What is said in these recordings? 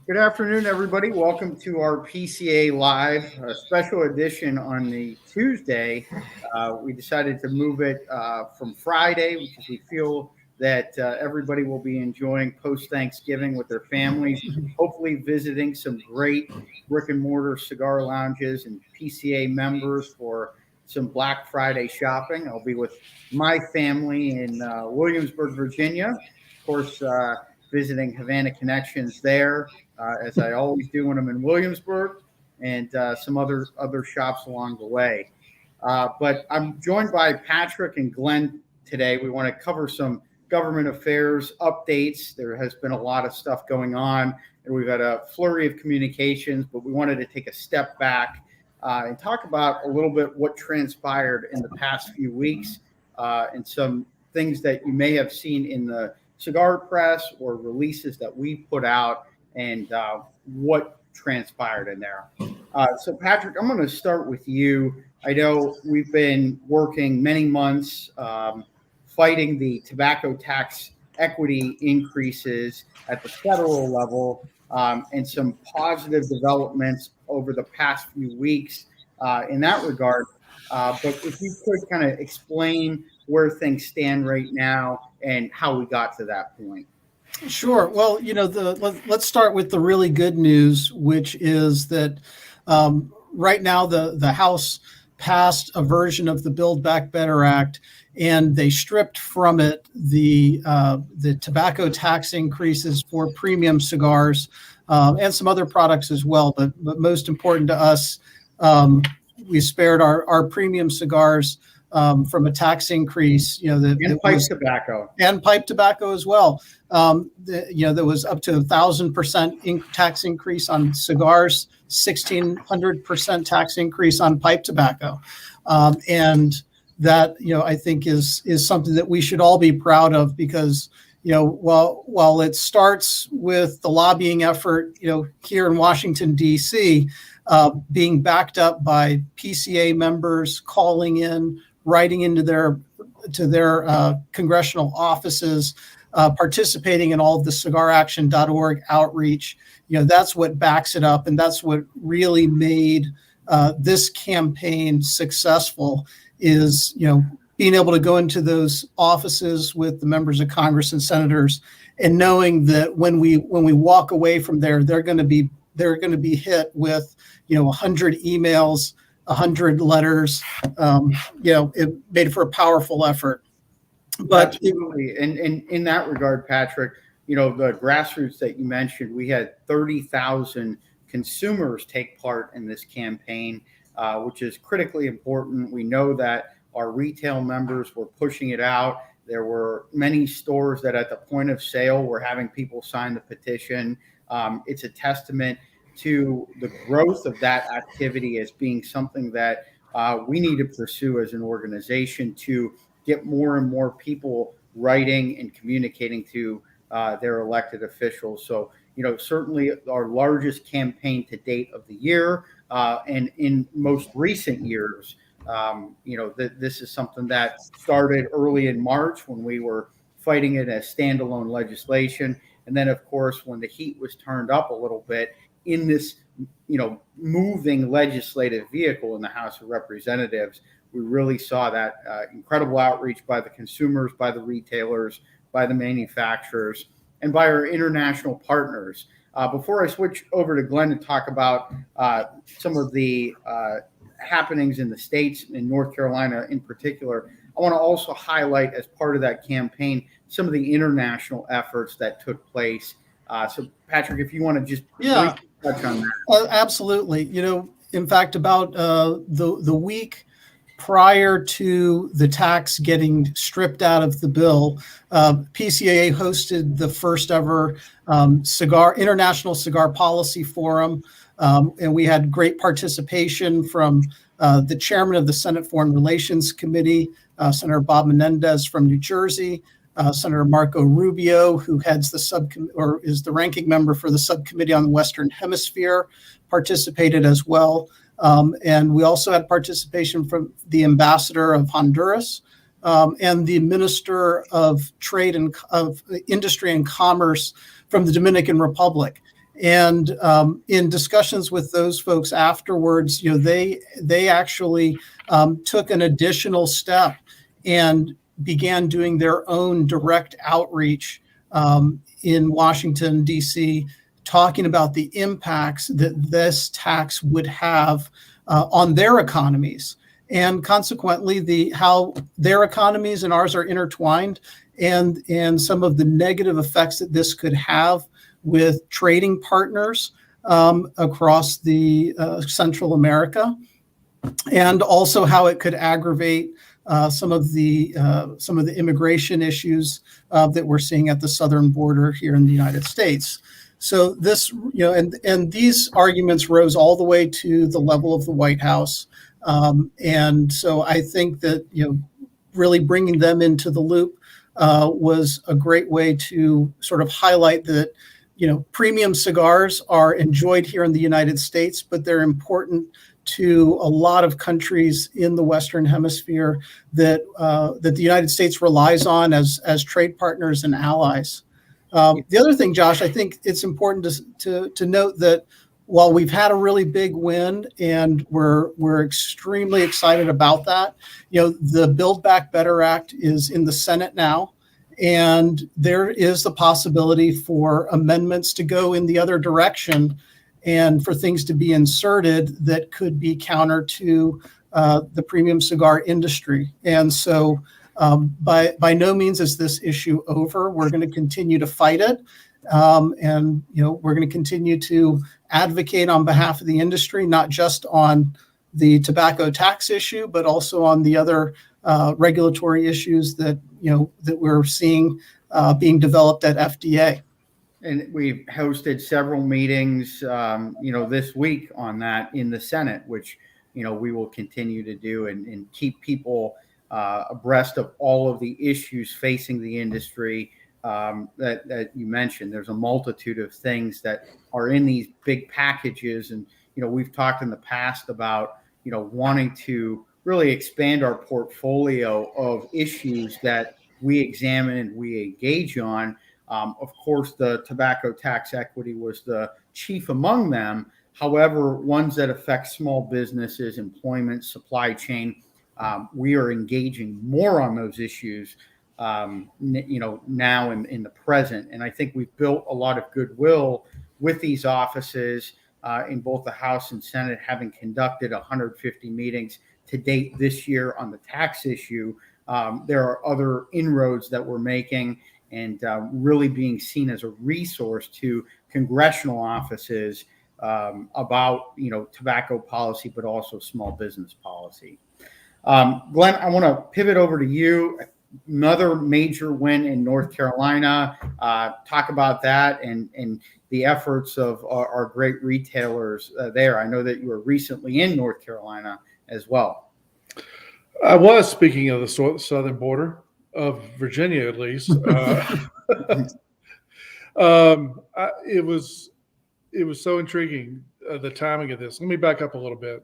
Good afternoon, everybody. Welcome to our PCA Live, a special edition on the Tuesday. We decided to move it from Friday because we feel that everybody will be enjoying post Thanksgiving with their families, hopefully visiting some great brick and mortar cigar lounges and PCA members for some Black Friday shopping. I'll be with my family in Williamsburg, Virginia. Of course, visiting Havana Connections there as I always do when I'm in Williamsburg, and some other shops along the way. But I'm joined by Patrick and Glenn today. We want to cover some government affairs updates. There has been a lot of stuff going on, and we've had a flurry of communications, but we wanted to take a step back and talk about a little bit what transpired in the past few weeks and some things that you may have seen in the cigar press or releases that we put out and what transpired in there. So, Patrick, I'm going to start with you. I know we've been working many months fighting the tobacco tax equity increases at the federal level and some positive developments over the past few weeks in that regard. But if you could kind of explain where things stand right now and how we got to that point. Sure. Well, let's start with the really good news, which is that right now the House passed a version of the Build Back Better Act, and they stripped from it the tobacco tax increases for premium cigars and some other products as well. But most important to us, we spared our premium cigars from a tax increase, and pipe tobacco as well. There was up to 1,000% tax increase on cigars, 1,600% tax increase on pipe tobacco, and that I think is something that we should all be proud of because while it starts with the lobbying effort here in Washington D.C. Being backed up by PCA members calling in, writing into their congressional offices, participating in all of the cigaraction.org outreach. That's what backs it up, and that's what really made this campaign successful is being able to go into those offices with the members of Congress and senators and knowing that when we walk away from there, they're going to be hit with 100 emails, 100 letters. It made for a powerful effort. But absolutely, and in that regard, Patrick, the grassroots that you mentioned, we had 30,000 consumers take part in this campaign, which is critically important. We know that our retail members were pushing it out. There were many stores that at the point of sale were having people sign the petition. It's a testament to the growth of that activity as being something that we need to pursue as an organization to get more and more people writing and communicating to their elected officials. So, certainly our largest campaign to date of the year, and in most recent years, this is something that started early in March when we were fighting it as standalone legislation. And then, of course, when the heat was turned up a little bit in this, moving legislative vehicle in the House of Representatives, we really saw that incredible outreach by the consumers, by the retailers, by the manufacturers, and by our international partners. Before I switch over to Glenn to talk about some of the happenings in the states, in North Carolina in particular, I want to also highlight as part of that campaign some of the international efforts that took place. So, Patrick, if you want to just touch on that. Absolutely. In fact, about the week prior to the tax getting stripped out of the bill, PCA hosted the first ever International Cigar Policy Forum, and we had great participation from the chairman of the Senate Foreign Relations Committee, Senator Bob Menendez from New Jersey, Senator Marco Rubio, who heads the or is the ranking member for the subcommittee on the Western Hemisphere, participated as well. And we also had participation from the ambassador of Honduras and the minister of Trade and of Industry and Commerce from the Dominican Republic. And in discussions with those folks afterwards, they actually took an additional step and began doing their own direct outreach in Washington, D.C., talking about the impacts that this tax would have on their economies, and consequently how their economies and ours are intertwined, and some of the negative effects that this could have with trading partners across the Central America, and also how it could aggravate some of the immigration issues that we're seeing at the southern border here in the United States. So this, and these arguments rose all the way to the level of the White House, and so I think that really bringing them into the loop was a great way to sort of highlight that premium cigars are enjoyed here in the United States, but they're important to a lot of countries in the Western Hemisphere that the United States relies on as trade partners and allies. The other thing, Josh, I think it's important to note that while we've had a really big win and we're extremely excited about that, the Build Back Better Act is in the Senate now, and there is the possibility for amendments to go in the other direction and for things to be inserted that could be counter to the premium cigar industry. And so by no means is this issue over. We're going to continue to fight it. And we're going to continue to advocate on behalf of the industry, not just on the tobacco tax issue, but also on the other regulatory issues that we're seeing being developed at FDA. And we've hosted several meetings, this week on that in the Senate, which, we will continue to do and keep people abreast of all of the issues facing the industry that you mentioned. There's a multitude of things that are in these big packages. And, we've talked in the past about, wanting to really expand our portfolio of issues that we examine and we engage on. Of course, the tobacco tax equity was the chief among them. However, ones that affect small businesses, employment, supply chain, we are engaging more on those issues, now in the present. And I think we've built a lot of goodwill with these offices in both the House and Senate, having conducted 150 meetings to date this year on the tax issue. There are other inroads that we're making, and really being seen as a resource to congressional offices about tobacco policy, but also small business policy. Glenn, I want to pivot over to you. Another major win in North Carolina. Talk about that and the efforts of our great retailers there. I know that you were recently in North Carolina as well. I was, speaking of the southern border of Virginia, at least. It was so intriguing, the timing of this. Let me back up a little bit.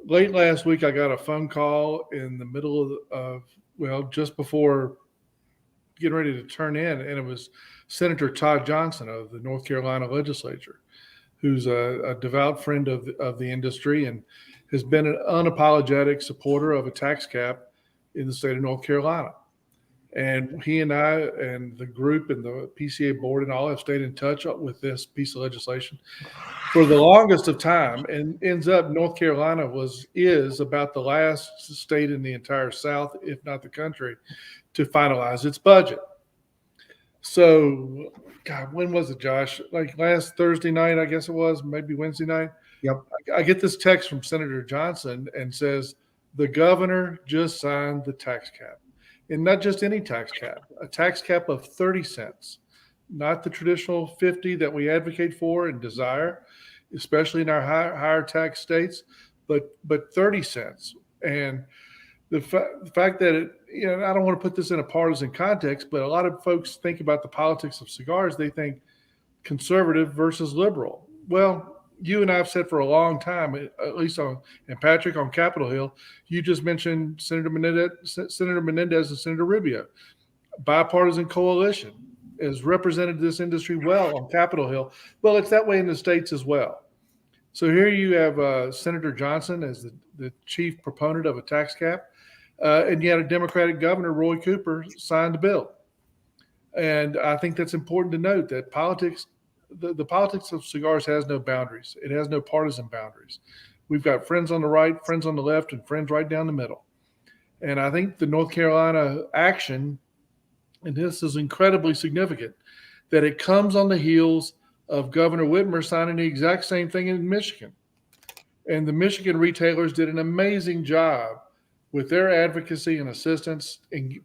Late last week, I got a phone call in the middle of just before getting ready to turn in, and it was Senator Todd Johnson of the North Carolina legislature, who's a devout friend of the industry and has been an unapologetic supporter of a tax cap in the state of North Carolina. And he and I and the group and the PCA board and all have stayed in touch with this piece of legislation for the longest of time, and ends up North Carolina is about the last state in the entire South, if not the country, to finalize its budget. So, God, when was it, Josh? Like last Thursday night, I guess it was, maybe Wednesday night. Yep. I get this text from Senator Johnson and says, the governor just signed the tax cap. And not just any tax cap, a tax cap of 30 cents, not the traditional 50 that we advocate for and desire, especially in our higher tax states, but 30 cents. And the fact that I don't want to put this in a partisan context, but a lot of folks think about the politics of cigars. They think conservative versus liberal. Well, you and I have said for a long time, at least and Patrick on Capitol Hill, you just mentioned Senator Menendez and Senator Rubio, bipartisan coalition. has represented this industry well on Capitol Hill. Well, it's that way in the states as well. So here you have Senator Johnson as the chief proponent of a tax cap, and you had a Democratic governor, Roy Cooper, signed the bill. And I think that's important to note that politics, the politics of cigars has no boundaries. It has no partisan boundaries. We've got friends on the right, friends on the left, and friends right down the middle. And I think the North Carolina action, and this is incredibly significant, that it comes on the heels of Governor Whitmer signing the exact same thing in Michigan. And the Michigan retailers did an amazing job with their advocacy and assistance in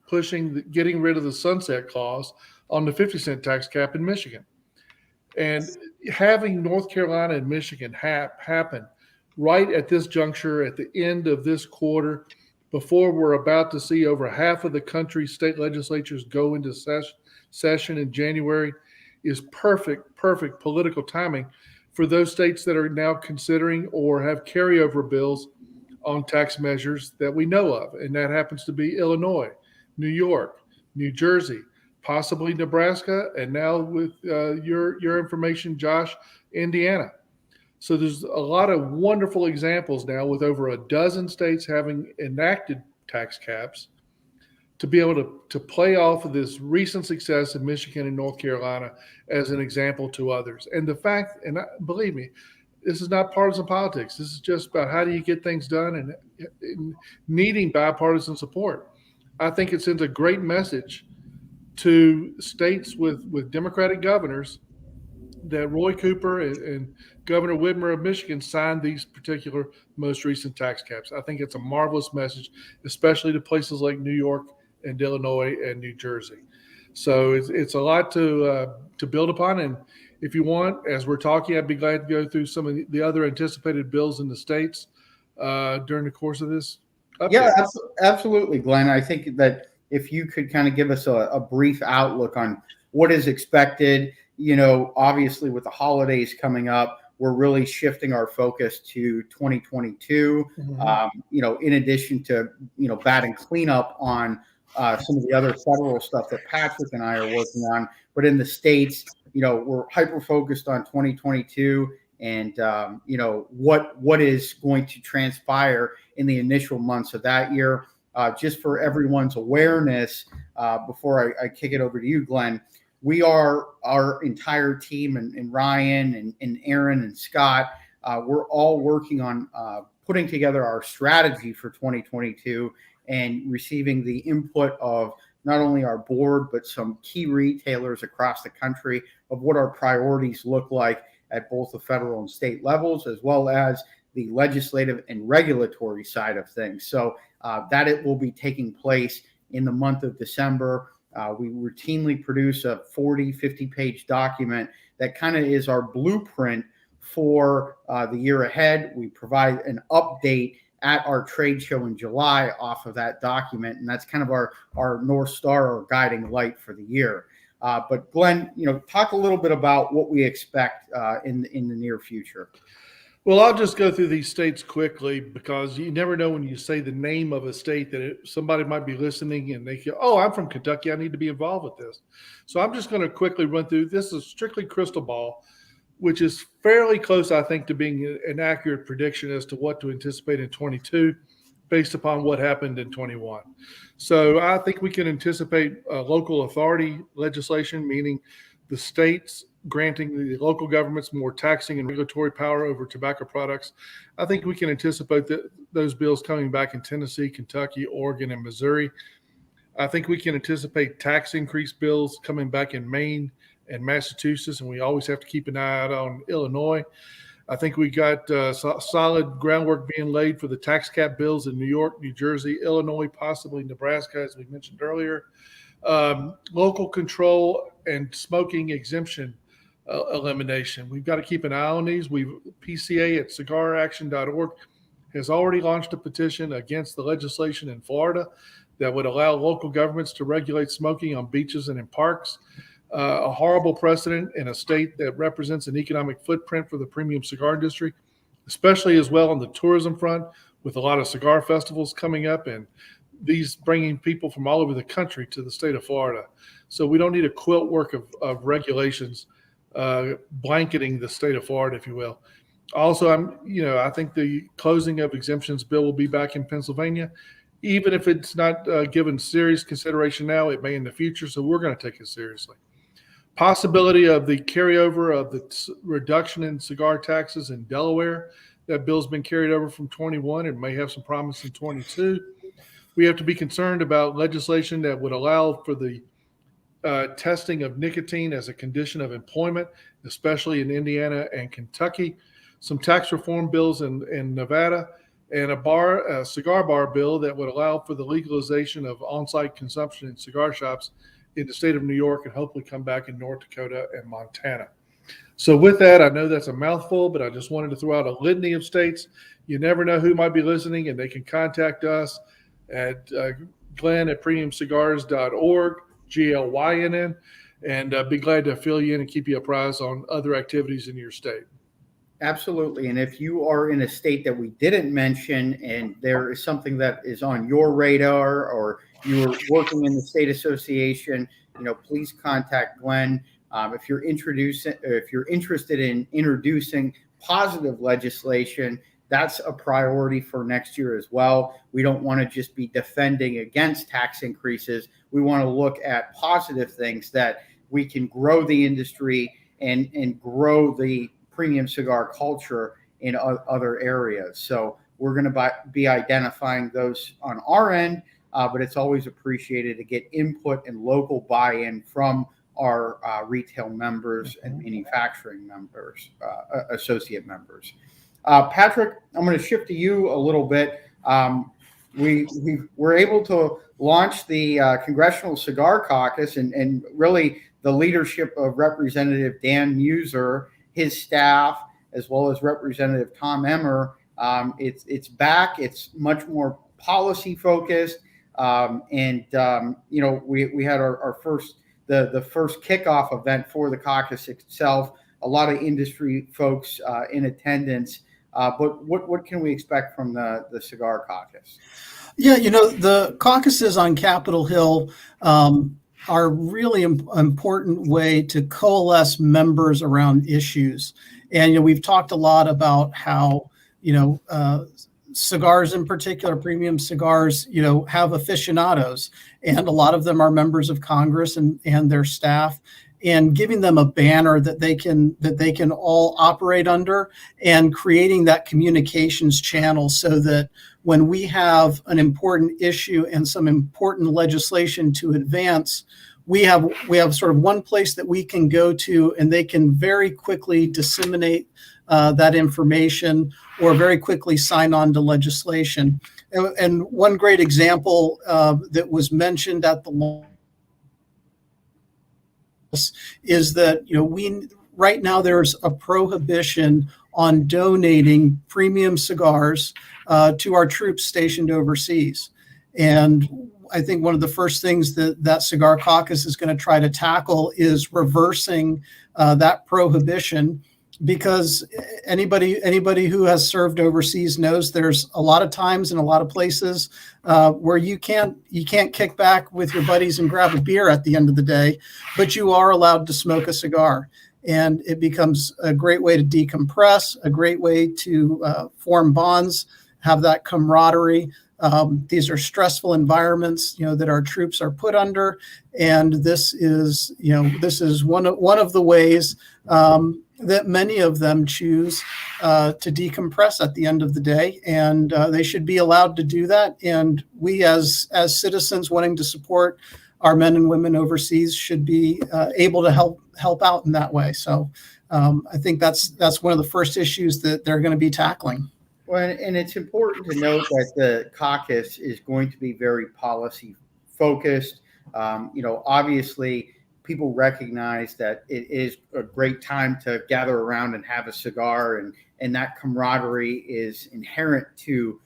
getting rid of the sunset clause on the 50-cent tax cap in Michigan. And having North Carolina and Michigan happen right at this juncture, at the end of this quarter, before we're about to see over half of the country's state legislatures go into session in January, is perfect political timing for those states that are now considering or have carryover bills on tax measures that we know of. And that happens to be Illinois, New York, New Jersey, possibly Nebraska, and now with your information, Josh, Indiana. So there's a lot of wonderful examples now with over a dozen states having enacted tax caps to be able to play off of this recent success in Michigan and North Carolina as an example to others. And the fact, and believe me, this is not partisan politics. This is just about how do you get things done and needing bipartisan support. I think it sends a great message to states with Democratic governors that Roy Cooper and Governor Whitmer of Michigan signed these particular most recent tax caps. I think it's a marvelous message, especially to places like New York and Illinois and New Jersey. So it's a lot to build upon. And if you want, as we're talking, I'd be glad to go through some of the other anticipated bills in the states during the course of this update. Yeah, absolutely, Glenn. I think that if you could kind of give us a brief outlook on what is expected, obviously with the holidays coming up, we're really shifting our focus to 2022. Mm-hmm. In addition to, batting cleanup on some of the other federal stuff that Patrick and I are working on, but in the states, we're hyper focused on 2022 and, what is going to transpire in the initial months of that year. Just for everyone's awareness, before I kick it over to you, Glenn, our entire team and Ryan and Aaron and Scott, we're all working on putting together our strategy for 2022 and receiving the input of not only our board, but some key retailers across the country of what our priorities look like at both the federal and state levels, as well as the legislative and regulatory side of things. So that it will be taking place in the month of December. We routinely produce a 50-page document that kind of is our blueprint for the year ahead. We provide an update at our trade show in July off of that document, and that's kind of our North Star or guiding light for the year. But Glenn, talk a little bit about what we expect in the near future. Well, I'll just go through these states quickly because you never know when you say the name of a state that somebody might be listening and they go, oh, I'm from Kentucky, I need to be involved with this. So I'm just going to quickly run through. This is strictly crystal ball, which is fairly close, I think, to being an accurate prediction as to what to anticipate in 22 based upon what happened in 21. So I think we can anticipate local authority legislation, meaning the states granting the local governments more taxing and regulatory power over tobacco products. I think we can anticipate those bills coming back in Tennessee, Kentucky, Oregon, and Missouri. I think we can anticipate tax increase bills coming back in Maine and Massachusetts, and we always have to keep an eye out on Illinois. I think we got solid groundwork being laid for the tax cap bills in New York, New Jersey, Illinois, possibly Nebraska, as we mentioned earlier. Local control and smoking exemption elimination. We've got to keep an eye on these. PCA at cigaraction.org has already launched a petition against the legislation in Florida that would allow local governments to regulate smoking on beaches and in parks. A horrible precedent in a state that represents an economic footprint for the premium cigar industry, especially as well on the tourism front with a lot of cigar festivals coming up and these bringing people from all over the country to the state of Florida. So we don't need a quilt work of regulations blanketing the state of Florida, if you will. Also, I think the closing of exemptions bill will be back in Pennsylvania. Even if it's not given serious consideration now, it may in the future. So we're going to take it seriously. Possibility of the carryover of the reduction in cigar taxes in Delaware. That bill's been carried over from 21 and may have some promise in 22. We have to be concerned about legislation that would allow for the testing of nicotine as a condition of employment, especially in Indiana and Kentucky. Some tax reform bills in Nevada, and a cigar bar bill that would allow for the legalization of on-site consumption in cigar shops in the state of New York and hopefully come back in North Dakota and Montana. So with that, I know that's a mouthful, but I just wanted to throw out a litany of states. You never know who might be listening, and they can contact us at Glenn@premiumcigars.org, GLYNN, and be glad to fill you in and keep you apprised on other activities in your state. Absolutely. And if you are in a state that we didn't mention and there is something that is on your radar, or you're working in the state association, please contact Glenn. If you're interested in introducing positive legislation, that's a priority for next year as well. We don't want to just be defending against tax increases. We want to look at positive things that we can grow the industry and grow the premium cigar culture in other areas. So we're going to be identifying those on our end, but it's always appreciated to get input and local buy-in from our retail members and manufacturing members, associate members. Patrick, I'm going to shift to you a little bit. We were able to launch the Congressional Cigar Caucus, and really the leadership of Representative Dan Muser, his staff, as well as Representative Tom Emmer. It's back. It's much more policy focused, and we had our first the first kickoff event for the caucus itself. A lot of industry folks in attendance. But what can we expect from the Cigar Caucus? Yeah, the caucuses on Capitol Hill are really important way to coalesce members around issues. And, we've talked a lot about how, cigars in particular, premium cigars, have aficionados, and a lot of them are members of Congress and their staff, and giving them a banner that they can all operate under, and creating that communications channel so that when we have an important issue and some important legislation to advance, we have sort of one place that we can go to, and they can very quickly disseminate that information or very quickly sign on to legislation. And one great example that was mentioned at the launch is that right now there's a prohibition on donating premium cigars to our troops stationed overseas. And I think one of the first things that Cigar Caucus is going to try to tackle is reversing that prohibition, because anybody who has served overseas knows there's a lot of times in a lot of places where you can't kick back with your buddies and grab a beer at the end of the day, but you are allowed to smoke a cigar. And it becomes a great way to decompress, a great way to form bonds, have that camaraderie. These are stressful environments, that our troops are put under, and this is one of the ways that many of them choose to decompress at the end of the day, and they should be allowed to do that. And we, as citizens wanting to support our men and women overseas, should be able to help out in that way. So I think that's one of the first issues that they're going to be tackling. Well, and it's important to note that the caucus is going to be very policy focused. Obviously, people recognize that it is a great time to gather around and have a cigar, and that camaraderie is inherent to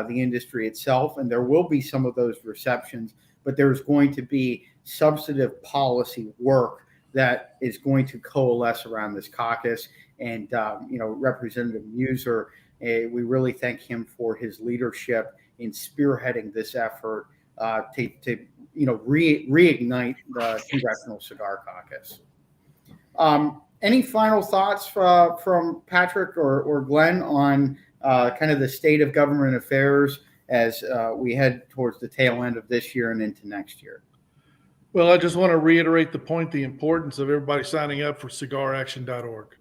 the industry itself. And there will be some of those receptions, but there's going to be substantive policy work that is going to coalesce around this caucus. And, Representative Muser, we really thank him for his leadership in spearheading this effort to reignite the Congressional Cigar Caucus. Any final thoughts from Patrick or Glenn on kind of the state of government affairs as we head towards the tail end of this year and into next year? Well, I just want to reiterate the importance of everybody signing up for cigaraction.org.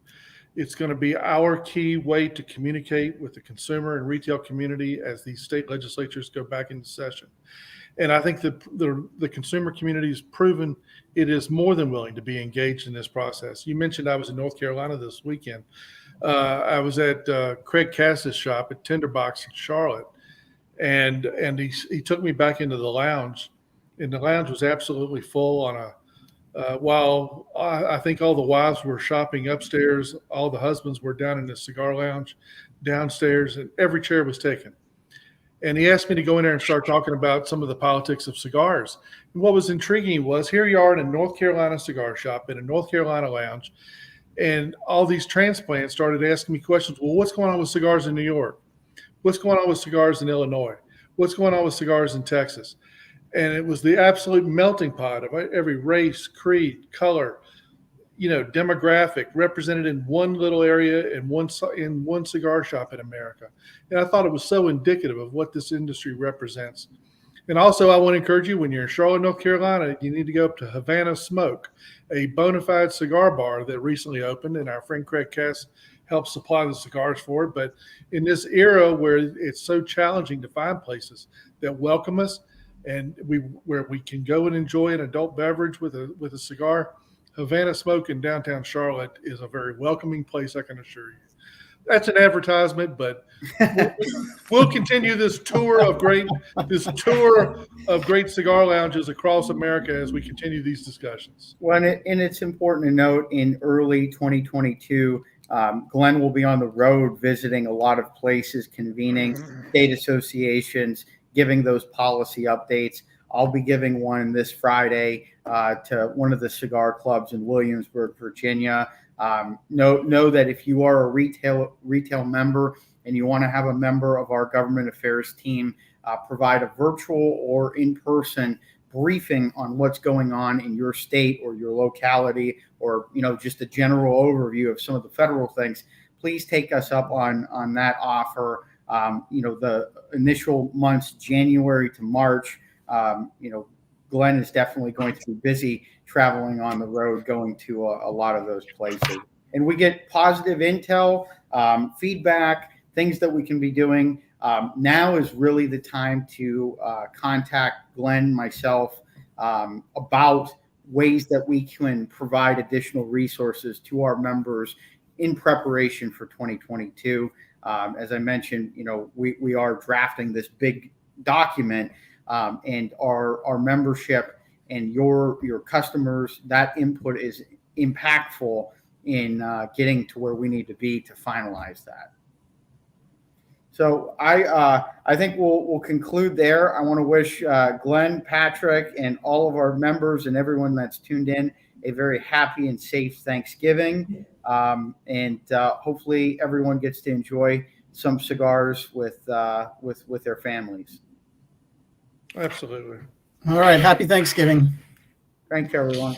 It's going to be our key way to communicate with the consumer and retail community as these state legislatures go back into session. And I think that the consumer community has proven it is more than willing to be engaged in this process. You mentioned I was in North Carolina this weekend. I was at Craig Cass's shop at Tinderbox in Charlotte, and he took me back into the lounge, and the lounge was absolutely full on while I think all the wives were shopping upstairs, all the husbands were down in the cigar lounge downstairs, and every chair was taken. And he asked me to go in there and start talking about some of the politics of cigars. And what was intriguing was here you are in a North Carolina cigar shop, in a North Carolina lounge, and all these transplants started asking me questions. Well, what's going on with cigars in New York? What's going on with cigars in Illinois? What's going on with cigars in Texas? And it was the absolute melting pot of every race, creed, color, demographic represented in one little area in one cigar shop in America. And I thought it was so indicative of what this industry represents. And also, I want to encourage you, when you're in Charlotte, North Carolina, you need to go up to Havana Smoke, a bona fide cigar bar that recently opened, and our friend Craig Cass helped supply the cigars for it. But in this era where it's so challenging to find places that welcome us and where we can go and enjoy an adult beverage with a cigar, Havana Smoke in downtown Charlotte is a very welcoming place, I can assure you. That's an advertisement, but we'll continue this tour of great cigar lounges across America as we continue these discussions. Well, and it's important to note in early 2022, Glenn will be on the road visiting a lot of places, convening state associations, giving those policy updates. I'll be giving one this Friday to one of the cigar clubs in Williamsburg, Virginia. Know that if you are a retail member and you want to have a member of our government affairs team provide a virtual or in-person briefing on what's going on in your state or your locality, or just a general overview of some of the federal things, please take us up on that offer. The initial months, January to March, Glenn is definitely going to be busy traveling on the road, going to a lot of those places. And we get positive intel, feedback, things that we can be doing. Now is really the time to contact Glenn, myself, about ways that we can provide additional resources to our members in preparation for 2022. As I mentioned, we are drafting this big document, and our membership and your customers, that input is impactful in getting to where we need to be to finalize that. So I think we'll conclude there. I want to wish Glenn, Patrick, and all of our members and everyone that's tuned in a very happy and safe Thanksgiving, and hopefully everyone gets to enjoy some cigars with their families. Absolutely. All right. Happy Thanksgiving. Thanks, everyone.